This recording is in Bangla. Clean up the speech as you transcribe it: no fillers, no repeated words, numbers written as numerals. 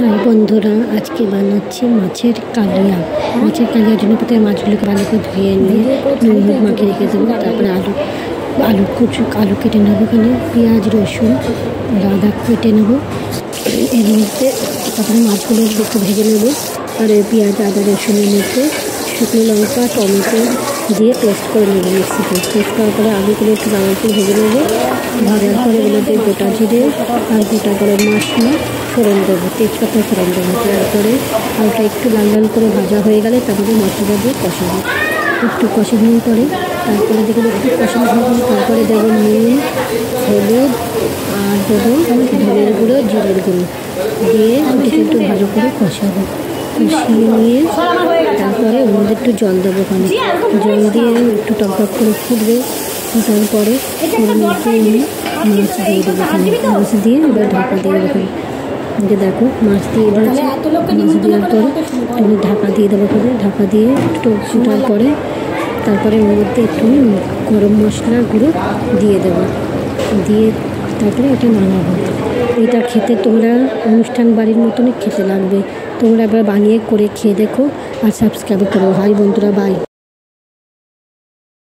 হাই বন্ধুরা, আজকে বানাচ্ছি মাছের কালিয়া। মাছের কালিয়ার জন্য প্রথমে মাছগুলোকে ভালো করে ধুয়ে নিয়ে নুন হলুদ মাখিয়ে রেখে দেবো। তারপরে আলু কেটে নেবো, এখানে পেঁয়াজ রসুন আদা কেটে নেবো। এর মধ্যে তারপরে মাছগুলো একটু ভেজে নেবো। আর এই পেঁয়াজ আদা রসুনের মধ্যে শুকনো লঙ্কা টমেটো দিয়ে পেস্ট করে নেবো মিক্সিতে। পেস্ট করার পরে আলুগুলো একটু লাল করে ভেজে নেবো। ভাজার পরে এগুলোতে গোটা জিরে আর গোটা গরম মশলা ফোড়ন দেবো, তেজপাতা ফোড়ন দেবো। তারপরে হালকা একটু লাল লাল করে ভাজা হয়ে গেলে তারপরে মশলা দিয়ে কষাবো। একটু কষানোর পরে তারপরে দেখবো একটু কষানো হয়ে গেলে তারপরে দেবো নুন হলুদ আর দেবো ধনের গুঁড়ো জিরের গুঁড়ো দিয়ে একটু ভালো করে কষাবো। কষিয়ে নিয়ে তারপরে ওর মধ্যে একটু জল দেবো, ওখানে জল দিয়ে একটু টক করে ফুটবে। ফোটার পরে ওর মধ্যে আমি মাছ দিয়ে দেবো, ওখানে মাছ দিয়ে এবার ঢাকা দিয়ে দেবো। যে দেখো মাছ দিয়ে দিয়েছি, মাছ দেওয়ার পরে আমি ঢাকা দিয়ে দেবো। ওখানে ঢাকা দিয়ে একটু ফোটার পরে তারপরে ওর মধ্যে একটু গরম মশলার গুঁড়ো দিয়ে দেবো, দিয়ে তারপরে এটা নামাবো। এটা খেতে তোমরা অনুষ্ঠান বাড়ির মতনই খেতে লাগবে। তোমরা একবার বানিয়ে করে খেয়ে দেখো আর সাবস্ক্রাইব করো। হাই বন্ধুরা, বাই।